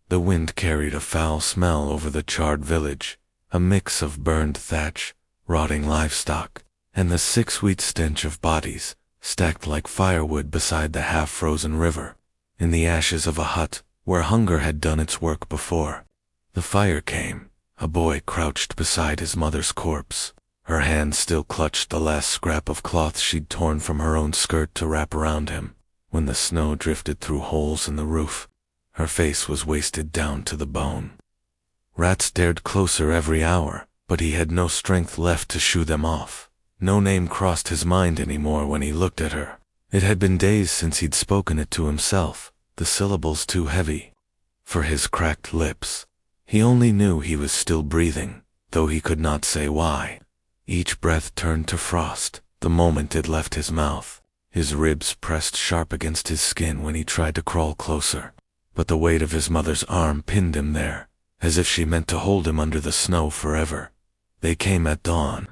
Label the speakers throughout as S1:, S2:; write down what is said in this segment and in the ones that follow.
S1: The wind carried a foul smell over the charred village, a mix of burned thatch, rotting livestock, and the sick-sweet stench of bodies, stacked like firewood beside the half-frozen river, in the ashes of a hut where hunger had done its work before. The fire came. A boy crouched beside his mother's corpse. Her hand still clutched the last scrap of cloth she'd torn from her own skirt to wrap around him. When the snow drifted through holes in the roof, her face was wasted down to the bone. Rats dared closer every hour, but he had no strength left to shoo them off. No name crossed his mind anymore when he looked at her. It had been days since he'd spoken it to himself, the syllables too heavy for his cracked lips. He only knew he was still breathing, though he could not say why. Each breath turned to frost the moment it left his mouth. His ribs pressed sharp against his skin when he tried to crawl closer, but the weight of his mother's arm pinned him there, as if she meant to hold him under the snow forever. They came at dawn.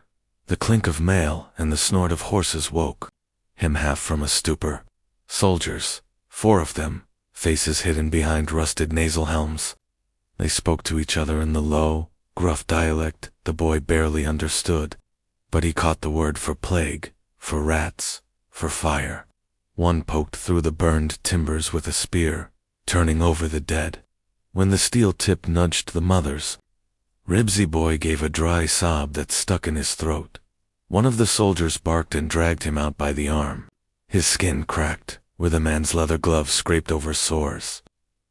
S1: The clink of mail and the snort of horses woke him half from a stupor. Soldiers, 4 of them, faces hidden behind rusted nasal helms. They spoke to each other in the low, gruff dialect the boy barely understood, but he caught the word for plague, for rats, for fire. One poked through the burned timbers with a spear, turning over the dead. When the steel tip nudged the mother's, Ribsy boy gave a dry sob that stuck in his throat. One of the soldiers barked and dragged him out by the arm. His skin cracked, where the man's leather gloves scraped over sores.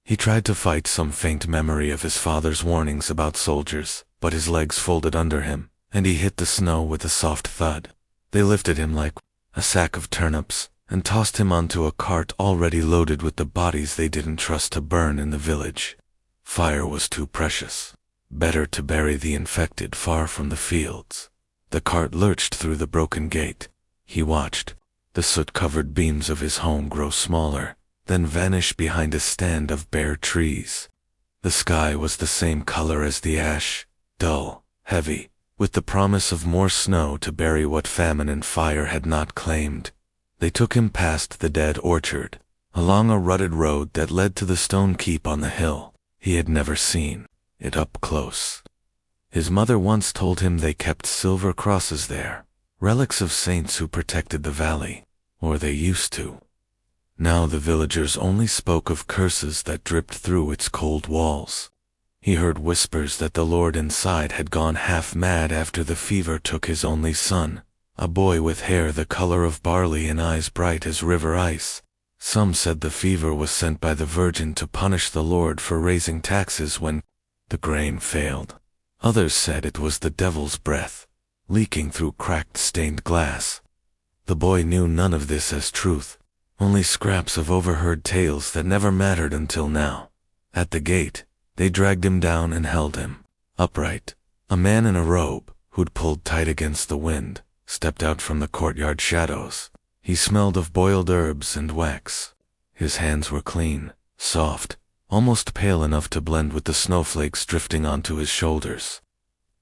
S1: He tried to fight some faint memory of his father's warnings about soldiers, but his legs folded under him, and he hit the snow with a soft thud. They lifted him like a sack of turnips, and tossed him onto a cart already loaded with the bodies they didn't trust to burn in the village. Fire was too precious. Better to bury the infected far from the fields. The cart lurched through the broken gate. He watched the soot-covered beams of his home grow smaller, then vanish behind a stand of bare trees. The sky was the same color as the ash, dull, heavy, with the promise of more snow to bury what famine and fire had not claimed. They took him past the dead orchard, along a rutted road that led to the stone keep on the hill. He had never seen it up close. His mother once told him they kept silver crosses there, relics of saints who protected the valley, or they used to. Now the villagers only spoke of curses that dripped through its cold walls. He heard whispers that the lord inside had gone half mad after the fever took his only son, a boy with hair the color of barley and eyes bright as river ice. Some said the fever was sent by the Virgin to punish the Lord for raising taxes when the grain failed. Others said it was the devil's breath, leaking through cracked stained glass. The boy knew none of this as truth, only scraps of overheard tales that never mattered until now. At the gate, they dragged him down and held him upright. A man in a robe, who'd pulled tight against the wind, stepped out from the courtyard shadows. He smelled of boiled herbs and wax. His hands were clean, soft, almost pale enough to blend with the snowflakes drifting onto his shoulders.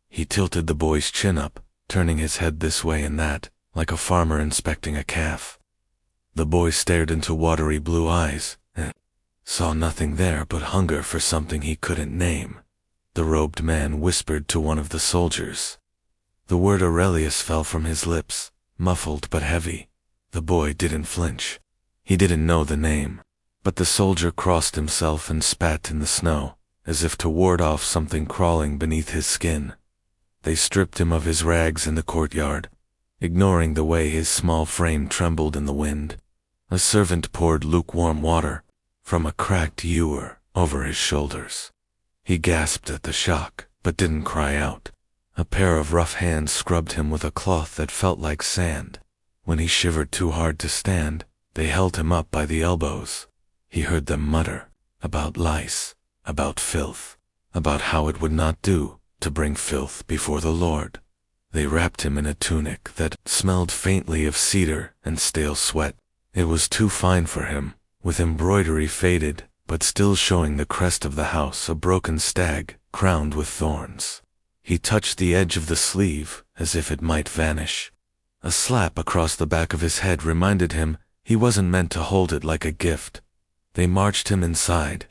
S1: He tilted the boy's chin up, turning his head this way and that, like a farmer inspecting a calf. The boy stared into watery blue eyes, and saw nothing there but hunger for something he couldn't name. The robed man whispered to one of the soldiers. The word Aurelius fell from his lips, muffled but heavy. The boy didn't flinch. He didn't know the name, but the soldier crossed himself and spat in the snow, as if to ward off something crawling beneath his skin. They stripped him of his rags in the courtyard, ignoring the way his small frame trembled in the wind. A servant poured lukewarm water from a cracked ewer over his shoulders. He gasped at the shock, but didn't cry out. A pair of rough hands scrubbed him with a cloth that felt like sand. When he shivered too hard to stand, they held him up by the elbows. He heard them mutter about lice, about filth, about how it would not do to bring filth before the Lord. They wrapped him in a tunic that smelled faintly of cedar and stale sweat. It was too fine for him, with embroidery faded, but still showing the crest of the house, a broken stag, crowned with thorns. He touched the edge of the sleeve, as if it might vanish. A slap across the back of his head reminded him he wasn't meant to hold it like a gift. They marched him inside.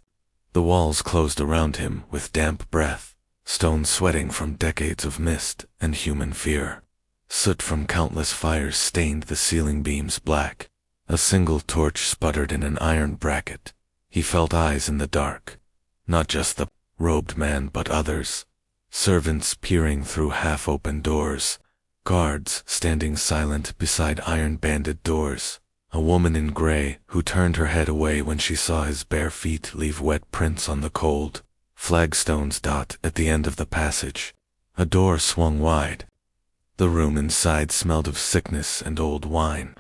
S1: The walls closed around him with damp breath, stone sweating from decades of mist and human fear. Soot from countless fires stained the ceiling beams black. A single torch sputtered in an iron bracket. He felt eyes in the dark. Not just the robed man but others. Servants peering through half-open doors. Guards standing silent beside iron-banded doors. A woman in gray who turned her head away when she saw his bare feet leave wet prints on the cold flagstones dot at the end of the passage. A door swung wide. The room inside smelled of sickness and old wine.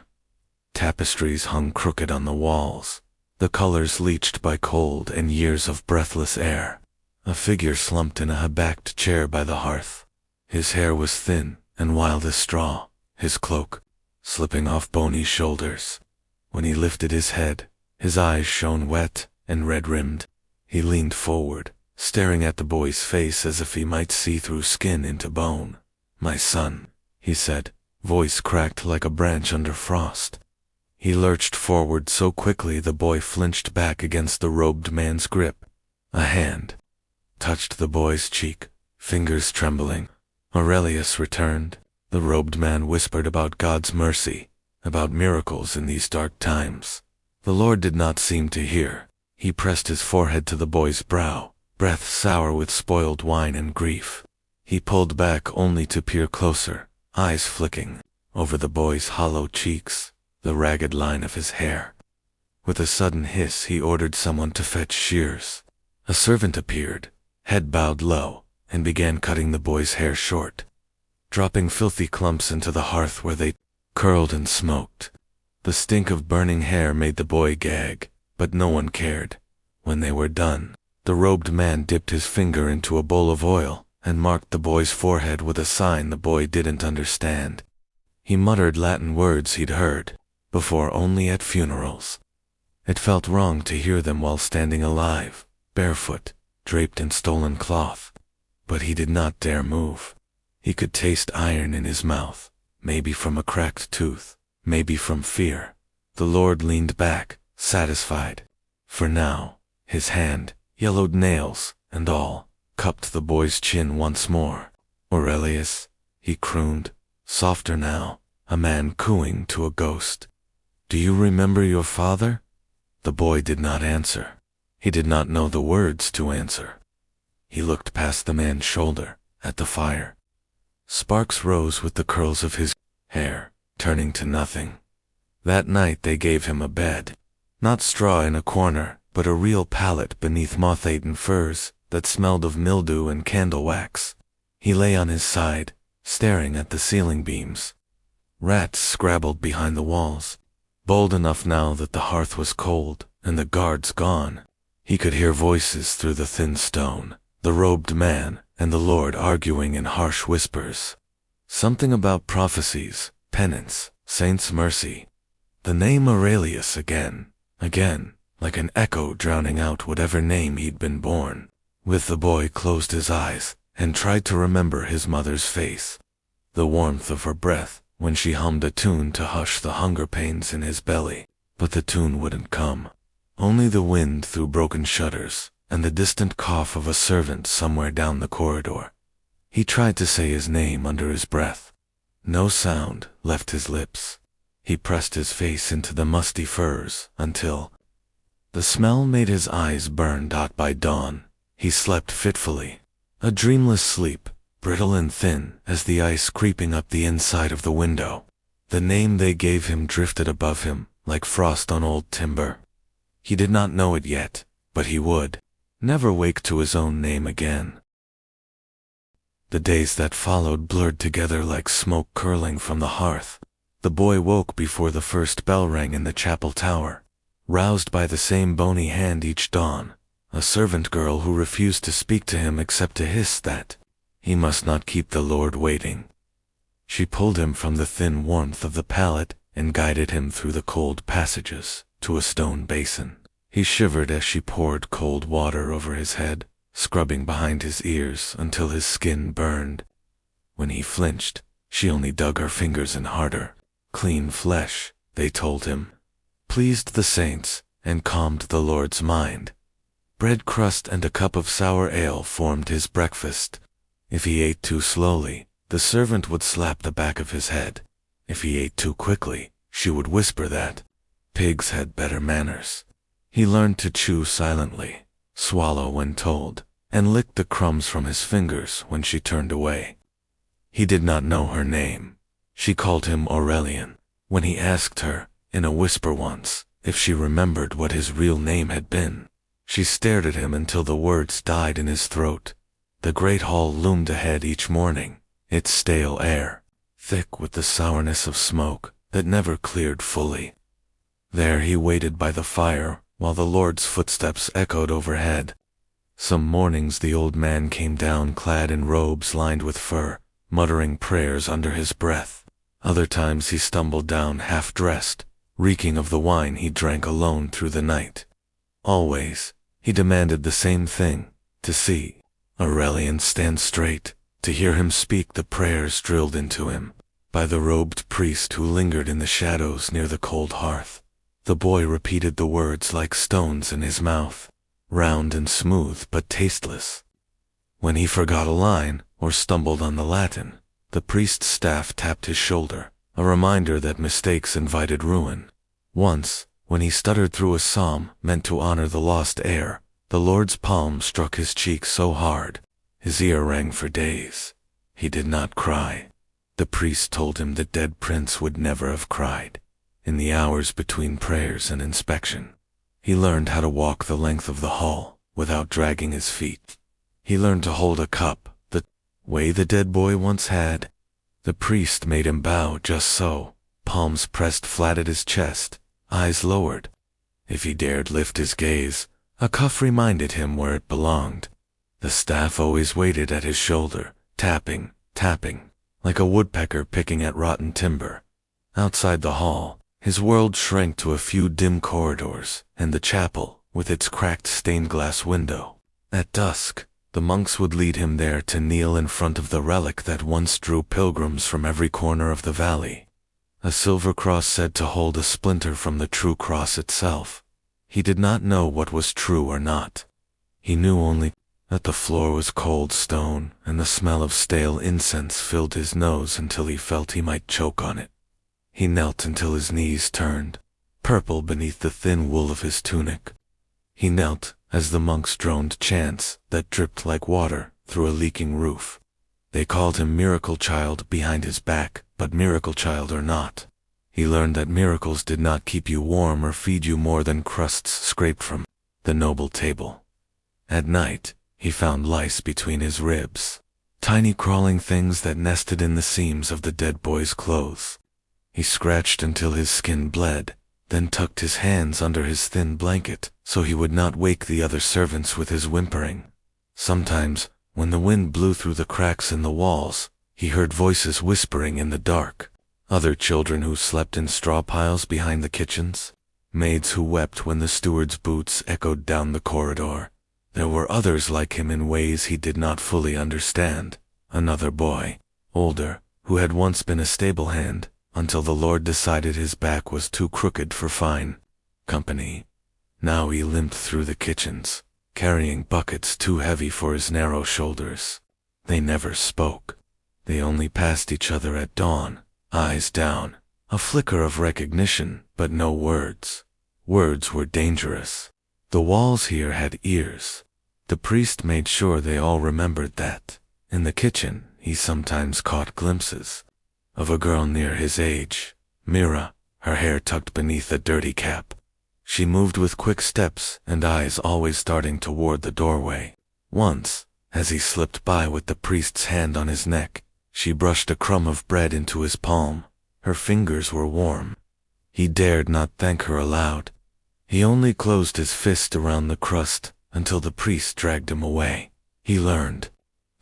S1: Tapestries hung crooked on the walls, the colors leached by cold and years of breathless air. A figure slumped in a high-backed chair by the hearth. His hair was thin and wild as straw, his cloak slipping off bony shoulders. When he lifted his head, his eyes shone wet and red-rimmed. He leaned forward, staring at the boy's face as if he might see through skin into bone. "My son," he said, voice cracked like a branch under frost. He lurched forward so quickly the boy flinched back against the robed man's grip. A hand touched the boy's cheek, fingers trembling. Aurelius returned. The robed man whispered about God's mercy, about miracles in these dark times. The Lord did not seem to hear. He pressed his forehead to the boy's brow, breath sour with spoiled wine and grief. He pulled back only to peer closer, eyes flicking over the boy's hollow cheeks, the ragged line of his hair. With a sudden hiss he ordered someone to fetch shears. A servant appeared, head bowed low, and began cutting the boy's hair short, dropping filthy clumps into the hearth where they curled and smoked. The stink of burning hair made the boy gag, but no one cared. When they were done, the robed man dipped his finger into a bowl of oil and marked the boy's forehead with a sign the boy didn't understand. He muttered Latin words he'd heard before only at funerals. It felt wrong to hear them while standing alive, barefoot, draped in stolen cloth. But he did not dare move. He could taste iron in his mouth, maybe from a cracked tooth, maybe from fear. The Lord leaned back, satisfied. For now, his hand, yellowed nails and all, cupped the boy's chin once more. "Aurelius," he crooned, softer now, a man cooing to a ghost. "Do you remember your father?" The boy did not answer. He did not know the words to answer. He looked past the man's shoulder, at the fire. Sparks rose with the curls of his hair, turning to nothing. That night they gave him a bed. Not straw in a corner, but a real pallet beneath moth-eaten furs that smelled of mildew and candle wax. He lay on his side, staring at the ceiling beams. Rats scrabbled behind the walls, bold enough now that the hearth was cold and the guards gone. He could hear voices through the thin stone, the robed man and the Lord arguing in harsh whispers. Something about prophecies, penance, saints' mercy. The name Aurelius again, like an echo drowning out whatever name he'd been born. With the boy closed his eyes and tried to remember his mother's face, the warmth of her breath when she hummed a tune to hush the hunger pains in his belly. But the tune wouldn't come. Only the wind through broken shutters and the distant cough of a servant somewhere down the corridor. He tried to say his name under his breath. No sound left his lips. He pressed his face into the musty furs until the smell made his eyes burn. By dawn, he slept fitfully, a dreamless sleep, brittle and thin as the ice creeping up the inside of the window. The name they gave him drifted above him like frost on old timber. He did not know it yet, but he would never wake to his own name again. The days that followed blurred together like smoke curling from the hearth. The boy woke before the first bell rang in the chapel tower, roused by the same bony hand each dawn, a servant girl who refused to speak to him except to hiss that he must not keep the Lord waiting. She pulled him from the thin warmth of the pallet and guided him through the cold passages to a stone basin. He shivered as she poured cold water over his head, scrubbing behind his ears until his skin burned. When he flinched, she only dug her fingers in harder. Clean flesh, they told him, pleased the saints and calmed the Lord's mind. Bread crust and a cup of sour ale formed his breakfast. If he ate too slowly, the servant would slap the back of his head. If he ate too quickly, she would whisper that pigs had better manners. He learned to chew silently, swallow when told, and lick the crumbs from his fingers when she turned away. He did not know her name. She called him Aurelian. When he asked her, in a whisper once, if she remembered what his real name had been, she stared at him until the words died in his throat. The great hall loomed ahead each morning, its stale air, thick with the sourness of smoke that never cleared fully. There he waited by the fire while the Lord's footsteps echoed overhead. Some mornings the old man came down clad in robes lined with fur, muttering prayers under his breath. Other times he stumbled down half-dressed, reeking of the wine he drank alone through the night. Always, he demanded the same thing, to see Aurelian stand straight, to hear him speak the prayers drilled into him by the robed priest who lingered in the shadows near the cold hearth. The boy repeated the words like stones in his mouth, round and smooth but tasteless. When he forgot a line or stumbled on the Latin, the priest's staff tapped his shoulder, a reminder that mistakes invited ruin. Once, when he stuttered through a psalm meant to honor the lost heir, the Lord's palm struck his cheek so hard, his ear rang for days. He did not cry. The priest told him the dead prince would never have cried. In the hours between prayers and inspection, he learned how to walk the length of the hall without dragging his feet. He learned to hold a cup the way the dead boy once had. The priest made him bow just so, palms pressed flat at his chest, eyes lowered. If he dared lift his gaze, a cuff reminded him where it belonged. The staff always waited at his shoulder, tapping, tapping, like a woodpecker picking at rotten timber. Outside the hall, his world shrank to a few dim corridors, and the chapel, with its cracked stained-glass window. At dusk, the monks would lead him there to kneel in front of the relic that once drew pilgrims from every corner of the valley. A silver cross said to hold a splinter from the true cross itself. He did not know what was true or not. He knew only that the floor was cold stone, and the smell of stale incense filled his nose until he felt he might choke on it. He knelt until his knees turned purple beneath the thin wool of his tunic. He knelt as the monks droned chants that dripped like water through a leaking roof. They called him Miracle Child behind his back, but Miracle Child or not, he learned that miracles did not keep you warm or feed you more than crusts scraped from the noble table. At night, he found lice between his ribs, tiny crawling things that nested in the seams of the dead boy's clothes. He scratched until his skin bled, then tucked his hands under his thin blanket so he would not wake the other servants with his whimpering. Sometimes, when the wind blew through the cracks in the walls, he heard voices whispering in the dark. Other children who slept in straw piles behind the kitchens, maids who wept when the steward's boots echoed down the corridor. There were others like him in ways he did not fully understand. Another boy, older, who had once been a stable hand, until the Lord decided his back was too crooked for fine company. Now he limped through the kitchens, carrying buckets too heavy for his narrow shoulders. They never spoke. They only passed each other at dawn, eyes down, a flicker of recognition, but no words. Words were dangerous. The walls here had ears. The priest made sure they all remembered that. In the kitchen, he sometimes caught glimpses of a girl near his age, Mira, her hair tucked beneath a dirty cap. She moved with quick steps and eyes always darting toward the doorway. Once, as he slipped by with the priest's hand on his neck, she brushed a crumb of bread into his palm. Her fingers were warm. He dared not thank her aloud. He only closed his fist around the crust until the priest dragged him away. He learned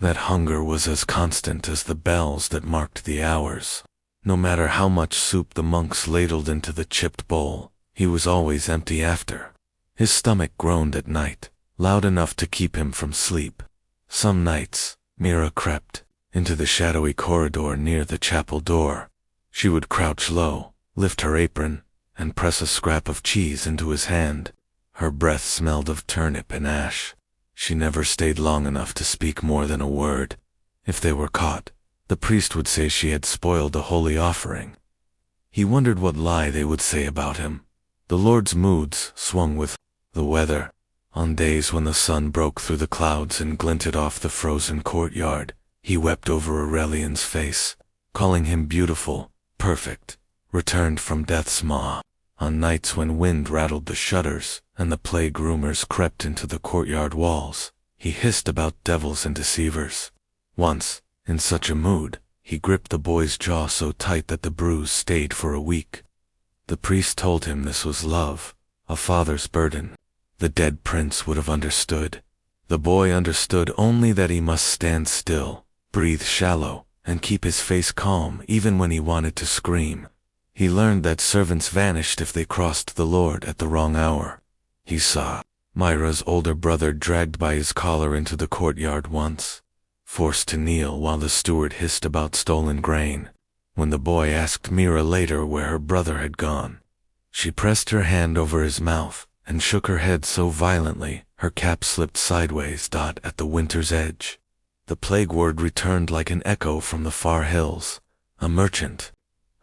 S1: that hunger was as constant as the bells that marked the hours. No matter how much soup the monks ladled into the chipped bowl, he was always empty after. His stomach groaned at night, loud enough to keep him from sleep. Some nights, Mira crept into the shadowy corridor near the chapel door. She would crouch low, lift her apron, and press a scrap of cheese into his hand. Her breath smelled of turnip and ash. She never stayed long enough to speak more than a word. If they were caught, the priest would say she had spoiled a holy offering. He wondered what lie they would say about him. The Lord's moods swung with the weather. On days when the sun broke through the clouds and glinted off the frozen courtyard, he wept over Aurelian's face, calling him beautiful, perfect, returned from death's maw. On nights when wind rattled the shutters and the plague rumors crept into the courtyard walls, he hissed about devils and deceivers. Once, in such a mood, he gripped the boy's jaw so tight that the bruise stayed for a week. The priest told him this was love, a father's burden. The dead prince would have understood. The boy understood only that he must stand still, breathe shallow, and keep his face calm even when he wanted to scream. He learned that servants vanished if they crossed the Lord at the wrong hour. He saw Myra's older brother dragged by his collar into the courtyard once, forced to kneel while the steward hissed about stolen grain. When the boy asked Myra later where her brother had gone, she pressed her hand over his mouth and shook her head so violently her cap slipped sideways at the winter's edge. The plague word returned like an echo from the far hills. A merchant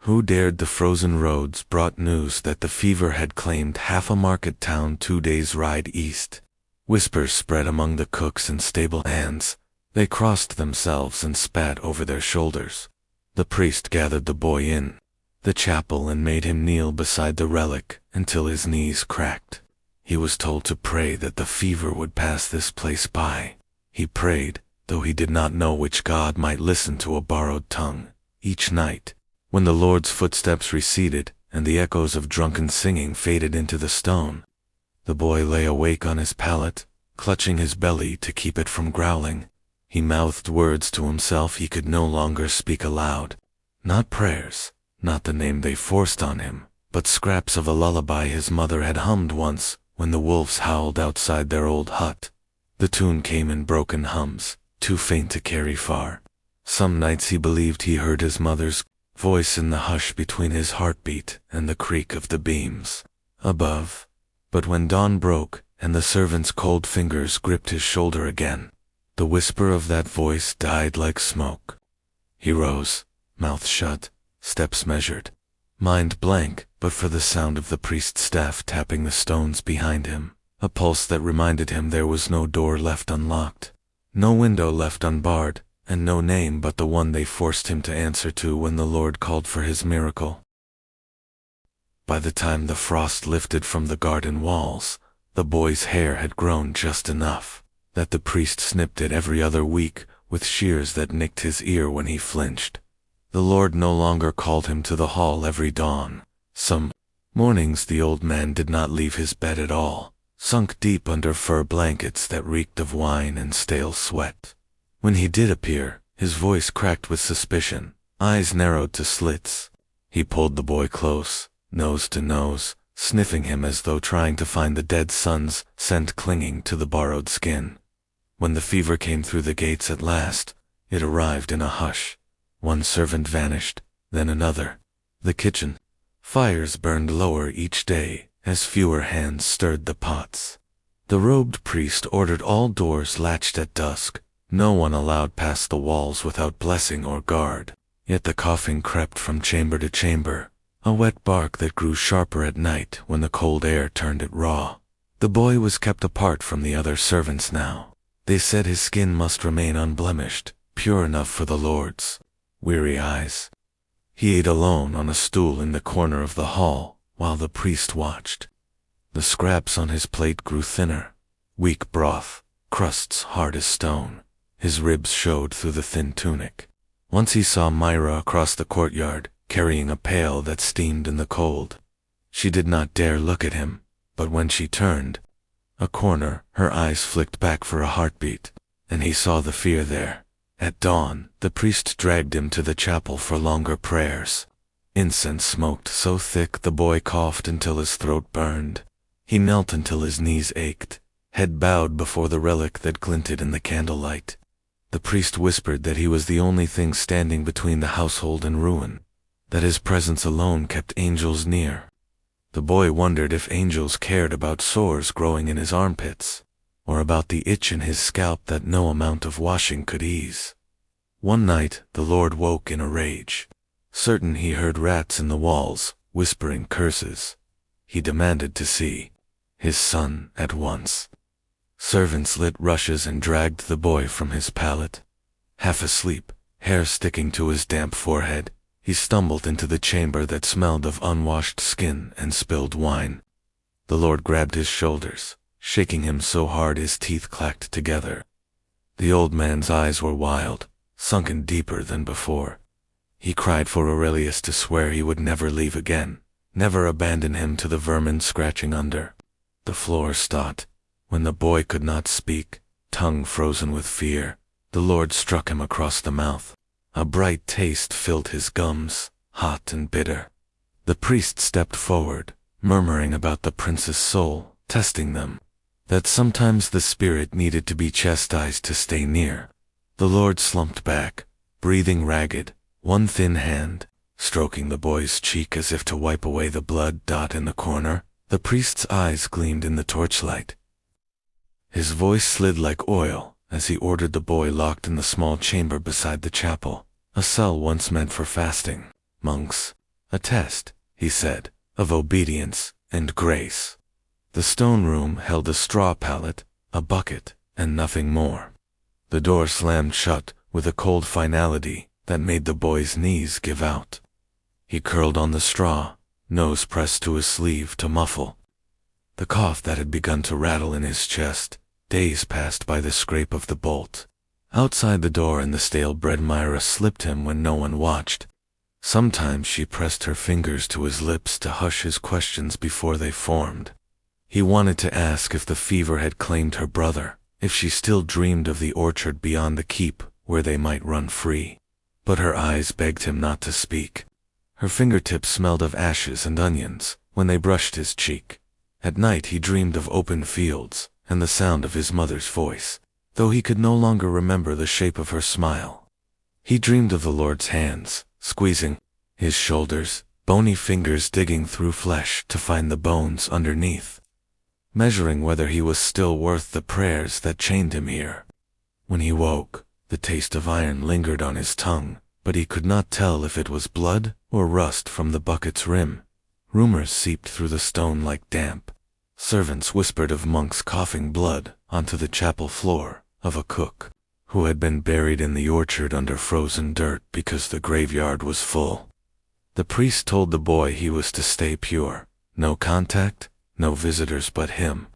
S1: who dared the frozen roads brought news that the fever had claimed half a market town 2 days' ride east. Whispers spread among the cooks and stable hands. They crossed themselves and spat over their shoulders. The priest gathered the boy in the chapel and made him kneel beside the relic until his knees cracked. He was told to pray that the fever would pass this place by. He prayed, though he did not know which god might listen to a borrowed tongue. Each night, when the Lord's footsteps receded and the echoes of drunken singing faded into the stone, the boy lay awake on his pallet, clutching his belly to keep it from growling. He mouthed words to himself he could no longer speak aloud. Not prayers, not the name they forced on him, but scraps of a lullaby his mother had hummed once when the wolves howled outside their old hut. The tune came in broken hums, too faint to carry far. Some nights he believed he heard his mother's voice in the hush between his heartbeat and the creak of the beams above. But when dawn broke and the servant's cold fingers gripped his shoulder again, the whisper of that voice died like smoke. He rose, mouth shut, steps measured, mind blank but for the sound of the priest's staff tapping the stones behind him, a pulse that reminded him there was no door left unlocked, no window left unbarred, and no name but the one they forced him to answer to when the Lord called for his miracle. By the time the frost lifted from the garden walls, the boy's hair had grown just enough that the priest snipped it every other week with shears that nicked his ear when he flinched. The Lord no longer called him to the hall every dawn. Some mornings the old man did not leave his bed at all, sunk deep under fur blankets that reeked of wine and stale sweat. When he did appear, his voice cracked with suspicion, eyes narrowed to slits. He pulled the boy close, nose to nose, sniffing him as though trying to find the dead sun's scent clinging to the borrowed skin. When the fever came through the gates at last, it arrived in a hush. One servant vanished, then another. The kitchen fires burned lower each day as fewer hands stirred the pots. The robed priest ordered all doors latched at dusk, no one allowed past the walls without blessing or guard. Yet the coughing crept from chamber to chamber, a wet bark that grew sharper at night when the cold air turned it raw. The boy was kept apart from the other servants now. They said his skin must remain unblemished, pure enough for the Lord's weary eyes. He ate alone on a stool in the corner of the hall while the priest watched. The scraps on his plate grew thinner, weak broth, crusts hard as stone. His ribs showed through the thin tunic. Once he saw Myra across the courtyard, carrying a pail that steamed in the cold. She did not dare look at him, but when she turned a corner, her eyes flicked back for a heartbeat, and he saw the fear there. At dawn, the priest dragged him to the chapel for longer prayers. Incense smoked so thick the boy coughed until his throat burned. He knelt until his knees ached, head bowed before the relic that glinted in the candlelight. The priest whispered that he was the only thing standing between the household and ruin, that his presence alone kept angels near. The boy wondered if angels cared about sores growing in his armpits, or about the itch in his scalp that no amount of washing could ease. One night, the Lord woke in a rage. Certain he heard rats in the walls, whispering curses. He demanded to see his son at once. Servants lit rushes and dragged the boy from his pallet. Half asleep, hair sticking to his damp forehead, he stumbled into the chamber that smelled of unwashed skin and spilled wine. The Lord grabbed his shoulders, shaking him so hard his teeth clacked together. The old man's eyes were wild, sunken deeper than before. He cried for Aurelius to swear he would never leave again, never abandon him to the vermin scratching under. The floor stopped. When the boy could not speak, tongue frozen with fear, the Lord struck him across the mouth. A bright taste filled his gums, hot and bitter. The priest stepped forward, murmuring about the prince's soul, testing them, that sometimes the spirit needed to be chastised to stay near. The Lord slumped back, breathing ragged, one thin hand stroking the boy's cheek as if to wipe away the blood dot in the corner. The priest's eyes gleamed in the torchlight. His voice slid like oil as he ordered the boy locked in the small chamber beside the chapel, a cell once meant for fasting monks. A test, he said, of obedience and grace. The stone room held a straw pallet, a bucket, and nothing more. The door slammed shut with a cold finality that made the boy's knees give out. He curled on the straw, nose pressed to his sleeve to muffle the cough that had begun to rattle in his chest. Days passed by the scrape of the bolt. Outside the door in the stale bread Myra slipped him when no one watched. Sometimes she pressed her fingers to his lips to hush his questions before they formed. He wanted to ask if the fever had claimed her brother, if she still dreamed of the orchard beyond the keep where they might run free. But her eyes begged him not to speak. Her fingertips smelled of ashes and onions when they brushed his cheek. At night he dreamed of open fields and the sound of his mother's voice, though he could no longer remember the shape of her smile. He dreamed of the Lord's hands, squeezing his shoulders, bony fingers digging through flesh to find the bones underneath, measuring whether he was still worth the prayers that chained him here. When he woke, the taste of iron lingered on his tongue, but he could not tell if it was blood or rust from the bucket's rim. Rumors seeped through the stone like damp. Servants whispered of monks coughing blood onto the chapel floor, of a cook who had been buried in the orchard under frozen dirt because the graveyard was full. The priest told the boy he was to stay pure, no contact, no visitors but him.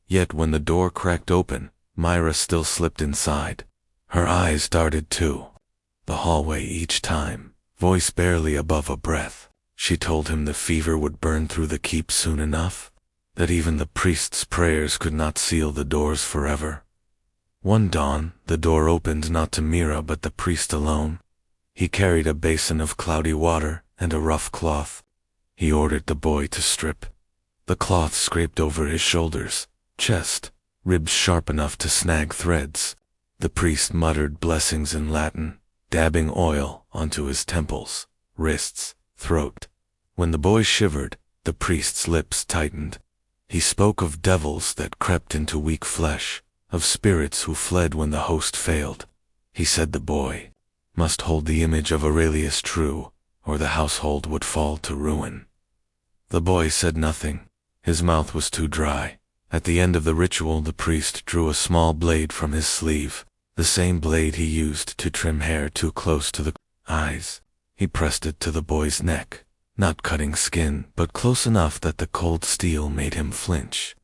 S1: Yet when the door cracked open, Myra still slipped inside. Her eyes darted too. The hallway each time, voice barely above a breath. She told him the fever would burn through the keep soon enough, that even the priest's prayers could not seal the doors forever. One dawn, the door opened not to Mira but the priest alone. He carried a basin of cloudy water and a rough cloth. He ordered the boy to strip. The cloth scraped over his shoulders, chest, ribs sharp enough to snag threads. The priest muttered blessings in Latin, dabbing oil onto his temples, wrists, throat. When the boy shivered, the priest's lips tightened. He spoke of devils that crept into weak flesh, of spirits who fled when the host failed. He said the boy must hold the image of Aurelius true, or the household would fall to ruin. The boy said nothing. His mouth was too dry. At the end of the ritual, the priest drew a small blade from his sleeve, the same blade he used to trim hair too close to the eyes. He pressed it to the boy's neck, not cutting skin, but close enough that the cold steel made him flinch.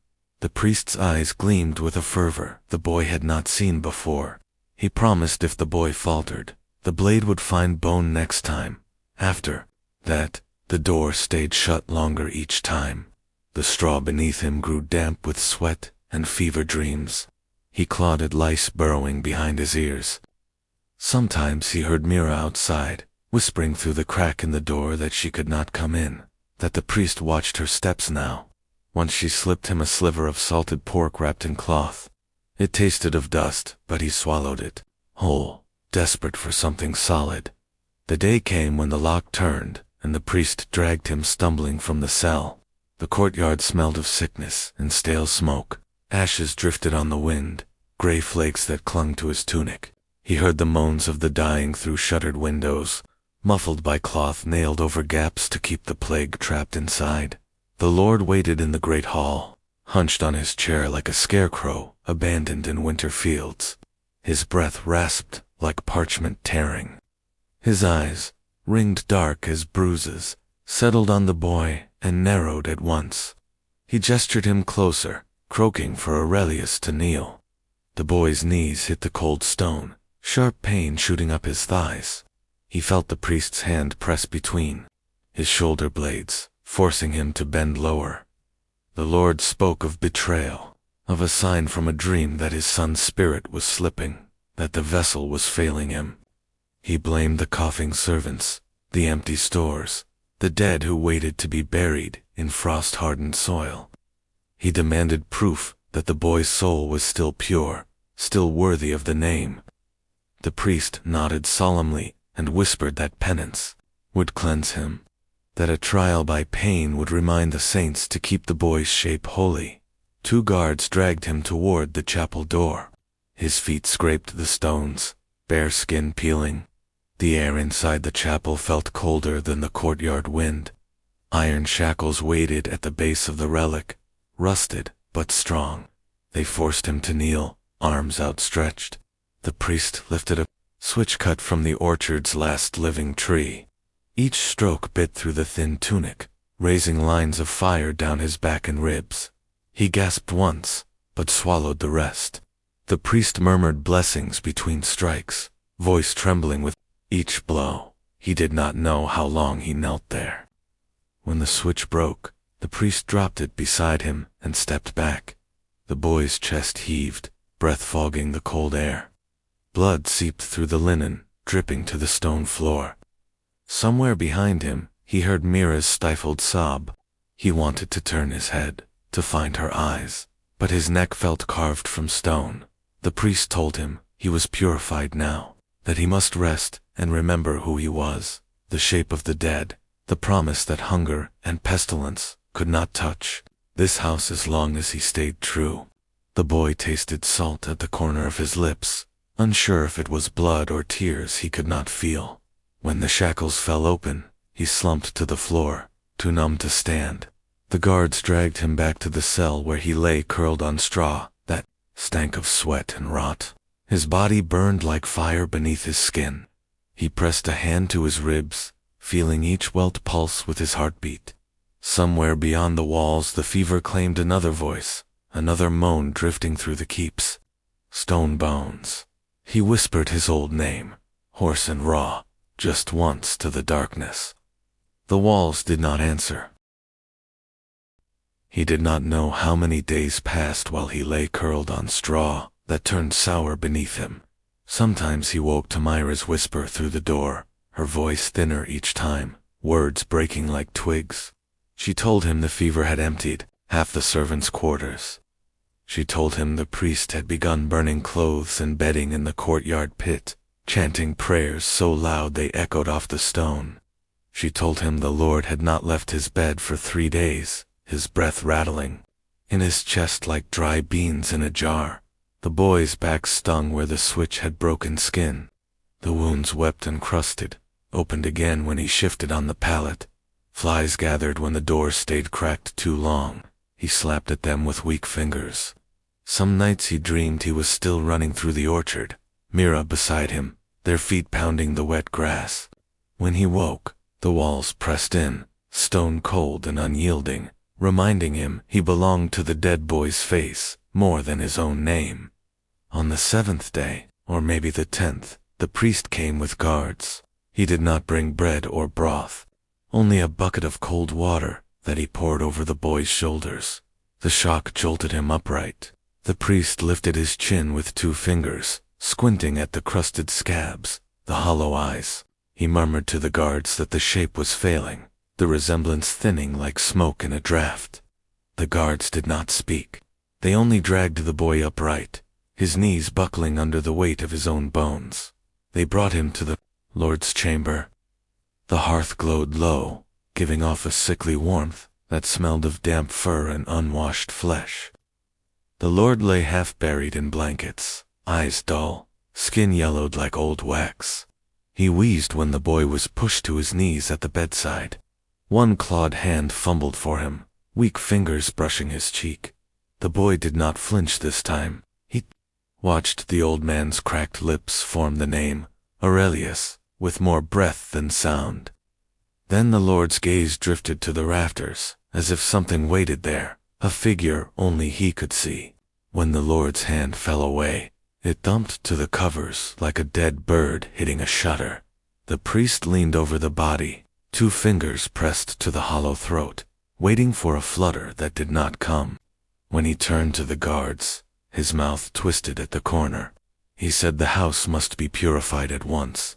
S1: The priest's eyes gleamed with a fervor the boy had not seen before. He promised if the boy faltered, the blade would find bone next time. After that, the door stayed shut longer each time. The straw beneath him grew damp with sweat and fever dreams. He clawed at lice burrowing behind his ears. Sometimes he heard Mira outside, whispering through the crack in the door that she could not come in, that the priest watched her steps now. Once she slipped him a sliver of salted pork wrapped in cloth. It tasted of dust, but he swallowed it, whole, desperate for something solid. The day came when the lock turned, and the priest dragged him stumbling from the cell. The courtyard smelled of sickness and stale smoke. Ashes drifted on the wind, gray flakes that clung to his tunic. He heard the moans of the dying through shuttered windows, muffled by cloth nailed over gaps to keep the plague trapped inside. The Lord waited in the great hall, hunched on his chair like a scarecrow abandoned in winter fields. His breath rasped like parchment tearing. His eyes, ringed dark as bruises, settled on the boy and narrowed at once. He gestured him closer, croaking for Aurelius to kneel. The boy's knees hit the cold stone, sharp pain shooting up his thighs. He felt the priest's hand press between his shoulder blades, forcing him to bend lower. The Lord spoke of betrayal, of a sign from a dream that his son's spirit was slipping, that the vessel was failing him. He blamed the coughing servants, the empty stores, the dead who waited to be buried in frost-hardened soil. He demanded proof that the boy's soul was still pure, still worthy of the name. The priest nodded solemnly and whispered that penance would cleanse him, that a trial by pain would remind the saints to keep the boy's shape holy. 2 guards dragged him toward the chapel door. His feet scraped the stones, bare skin peeling. The air inside the chapel felt colder than the courtyard wind. Iron shackles waited at the base of the relic, rusted but strong. They forced him to kneel, arms outstretched. The priest lifted a switch cut from the orchard's last living tree. Each stroke bit through the thin tunic, raising lines of fire down his back and ribs. He gasped once, but swallowed the rest. The priest murmured blessings between strikes, voice trembling with each blow. He did not know how long he knelt there. When the switch broke, the priest dropped it beside him and stepped back. The boy's chest heaved, breath fogging the cold air. Blood seeped through the linen, dripping to the stone floor. Somewhere behind him, he heard Mira's stifled sob. He wanted to turn his head, to find her eyes, but his neck felt carved from stone. The priest told him he was purified now, that he must rest and remember who he was, the shape of the dead, the promise that hunger and pestilence could not touch this house as long as he stayed true. The boy tasted salt at the corner of his lips, unsure if it was blood or tears he could not feel. When the shackles fell open, he slumped to the floor, too numb to stand. The guards dragged him back to the cell where he lay curled on straw that stank of sweat and rot. His body burned like fire beneath his skin. He pressed a hand to his ribs, feeling each welt pulse with his heartbeat. Somewhere beyond the walls the fever claimed another voice, another moan drifting through the keeps. Stone Bones. He whispered his old name, hoarse and raw, just once to the darkness. The walls did not answer. He did not know how many days passed while he lay curled on straw that turned sour beneath him. Sometimes he woke to Myra's whisper through the door, her voice thinner each time, words breaking like twigs. She told him the fever had emptied half the servants' quarters. She told him the priest had begun burning clothes and bedding in the courtyard pit, chanting prayers so loud they echoed off the stone. She told him the Lord had not left his bed for 3 days, his breath rattling in his chest like dry beans in a jar. The boy's back stung where the switch had broken skin. The wounds wept and crusted, opened again when he shifted on the pallet. Flies gathered when the door stayed cracked too long. He slapped at them with weak fingers. Some nights he dreamed he was still running through the orchard, Mira beside him, their feet pounding the wet grass. When he woke, the walls pressed in, stone cold and unyielding, reminding him he belonged to the dead boy's face more than his own name. On the 7th day, or maybe the 10th, the priest came with guards. He did not bring bread or broth, only a bucket of cold water that he poured over the boy's shoulders. The shock jolted him upright. The priest lifted his chin with 2 fingers, squinting at the crusted scabs, the hollow eyes. He murmured to the guards that the shape was failing, the resemblance thinning like smoke in a draft. The guards did not speak. They only dragged the boy upright, his knees buckling under the weight of his own bones. They brought him to the Lord's chamber. The hearth glowed low, giving off a sickly warmth, that smelled of damp fur and unwashed flesh. The Lord lay half buried in blankets, eyes dull, skin yellowed like old wax. He wheezed when the boy was pushed to his knees at the bedside. One clawed hand fumbled for him, weak fingers brushing his cheek. The boy did not flinch this time. He watched the old man's cracked lips form the name, Aurelius, with more breath than sound. Then the Lord's gaze drifted to the rafters, as if something waited there, a figure only he could see. When the Lord's hand fell away, it thumped to the covers like a dead bird hitting a shutter. The priest leaned over the body, 2 fingers pressed to the hollow throat, waiting for a flutter that did not come. When he turned to the guards, his mouth twisted at the corner. He said the house must be purified at once.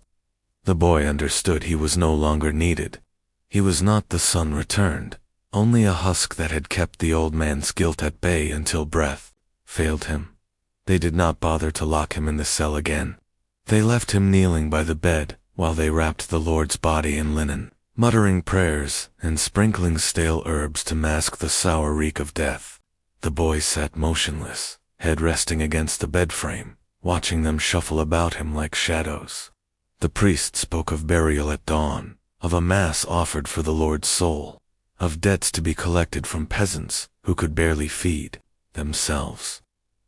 S1: The boy understood he was no longer needed. He was not the son returned, only a husk that had kept the old man's guilt at bay until breath failed him. They did not bother to lock him in the cell again. They left him kneeling by the bed while they wrapped the Lord's body in linen, muttering prayers and sprinkling stale herbs to mask the sour reek of death. The boy sat motionless, head resting against the bed frame, watching them shuffle about him like shadows. The priest spoke of burial at dawn, of a mass offered for the Lord's soul, of debts to be collected from peasants who could barely feed themselves.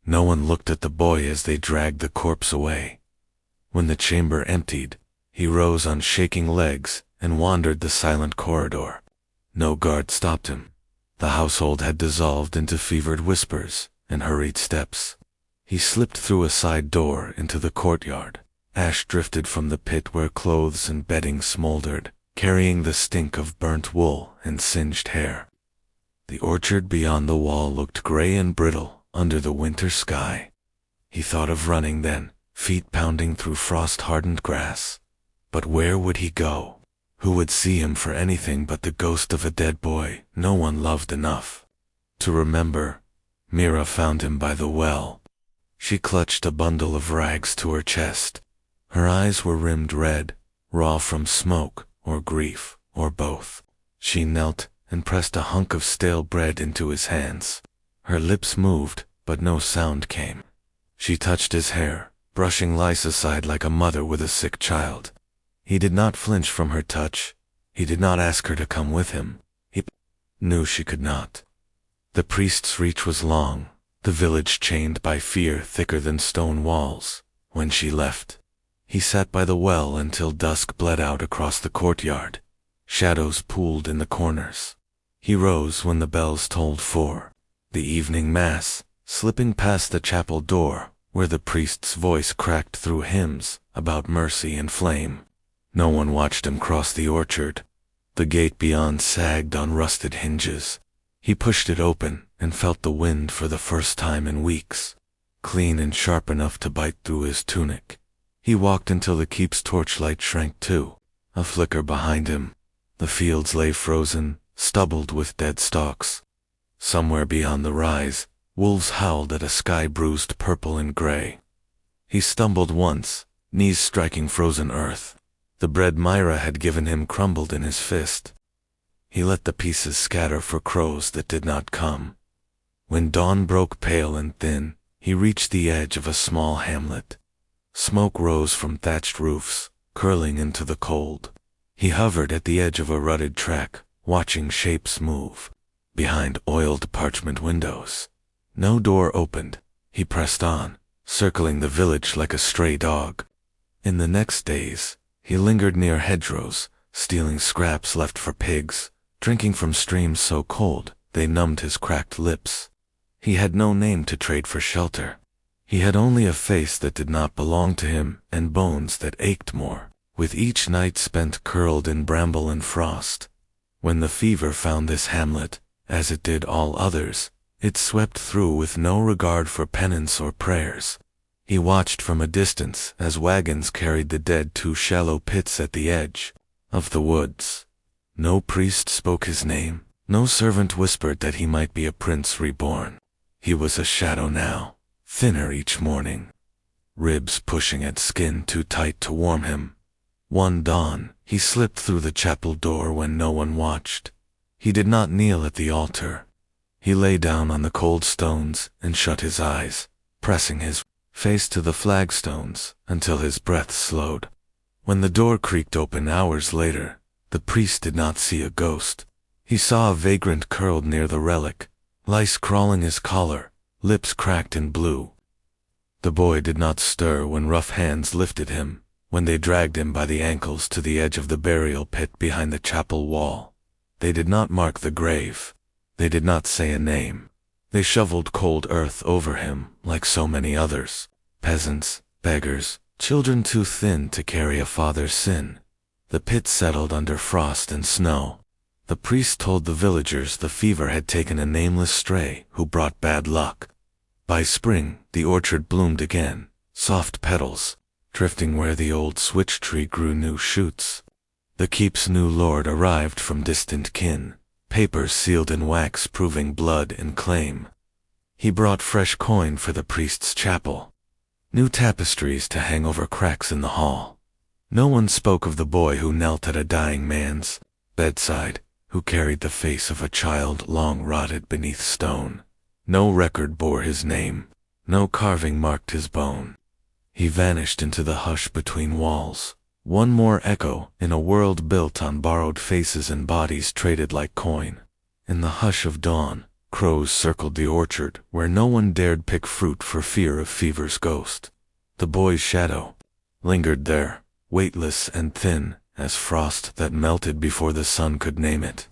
S1: No one looked at the boy as they dragged the corpse away. When the chamber emptied, he rose on shaking legs and wandered the silent corridor. No guard stopped him. The household had dissolved into fevered whispers and hurried steps. He slipped through a side door into the courtyard. Ash drifted from the pit where clothes and bedding smoldered, carrying the stink of burnt wool and singed hair. The orchard beyond the wall looked gray and brittle under the winter sky. He thought of running then, feet pounding through frost-hardened grass. But where would he go? Who would see him for anything but the ghost of a dead boy no one loved enough to remember? Mira found him by the well. She clutched a bundle of rags to her chest. Her eyes were rimmed red, raw from smoke or grief or both. She knelt and pressed a hunk of stale bread into his hands. Her lips moved, but no sound came. She touched his hair, brushing lice aside like a mother with a sick child. He did not flinch from her touch. He did not ask her to come with him. He knew she could not. The priest's reach was long, the village chained by fear thicker than stone walls. When she left, he sat by the well until dusk bled out across the courtyard. Shadows pooled in the corners. He rose when the bells tolled 4. The evening mass, slipping past the chapel door, where the priest's voice cracked through hymns about mercy and flame. No one watched him cross the orchard. The gate beyond sagged on rusted hinges. He pushed it open and felt the wind for the first time in weeks, clean and sharp enough to bite through his tunic. He walked until the keep's torchlight shrank too, a flicker behind him. The fields lay frozen, stubbled with dead stalks. Somewhere beyond the rise, wolves howled at a sky bruised purple and gray. He stumbled once, knees striking frozen earth. The bread Myra had given him crumbled in his fist. He let the pieces scatter for crows that did not come. When dawn broke pale and thin, he reached the edge of a small hamlet. Smoke rose from thatched roofs, curling into the cold. He hovered at the edge of a rutted track, watching shapes move. Behind oiled parchment windows, no door opened. He pressed on, circling the village like a stray dog. In the next days, he lingered near hedgerows, stealing scraps left for pigs, drinking from streams so cold they numbed his cracked lips. He had no name to trade for shelter. He had only a face that did not belong to him and bones that ached more, with each night spent curled in bramble and frost. When the fever found this hamlet, as it did all others, it swept through with no regard for penance or prayers. He watched from a distance as wagons carried the dead to shallow pits at the edge of the woods. No priest spoke his name, no servant whispered that he might be a prince reborn. He was a shadow now, thinner each morning, ribs pushing at skin too tight to warm him. One dawn, he slipped through the chapel door when no one watched. He did not kneel at the altar. He lay down on the cold stones and shut his eyes, pressing his face to the flagstones until his breath slowed. When the door creaked open hours later, the priest did not see a ghost. He saw a vagrant curled near the relic, lice crawling his collar, lips cracked and blue. The boy did not stir when rough hands lifted him, when they dragged him by the ankles to the edge of the burial pit behind the chapel wall. They did not mark the grave. They did not say a name. They shoveled cold earth over him like so many others. Peasants, beggars, children too thin to carry a father's sin. The pit settled under frost and snow. The priest told the villagers the fever had taken a nameless stray who brought bad luck. By spring, the orchard bloomed again, soft petals, drifting where the old switch tree grew new shoots. The keep's new lord arrived from distant kin, papers sealed in wax proving blood and claim. He brought fresh coin for the priest's chapel, new tapestries to hang over cracks in the hall. No one spoke of the boy who knelt at a dying man's bedside, who carried the face of a child long rotted beneath stone. No record bore his name, no carving marked his bone. He vanished into the hush between walls, one more echo in a world built on borrowed faces and bodies traded like coin. In the hush of dawn, crows circled the orchard where no one dared pick fruit for fear of fever's ghost. The boy's shadow lingered there, weightless and thin as frost that melted before the sun could name it.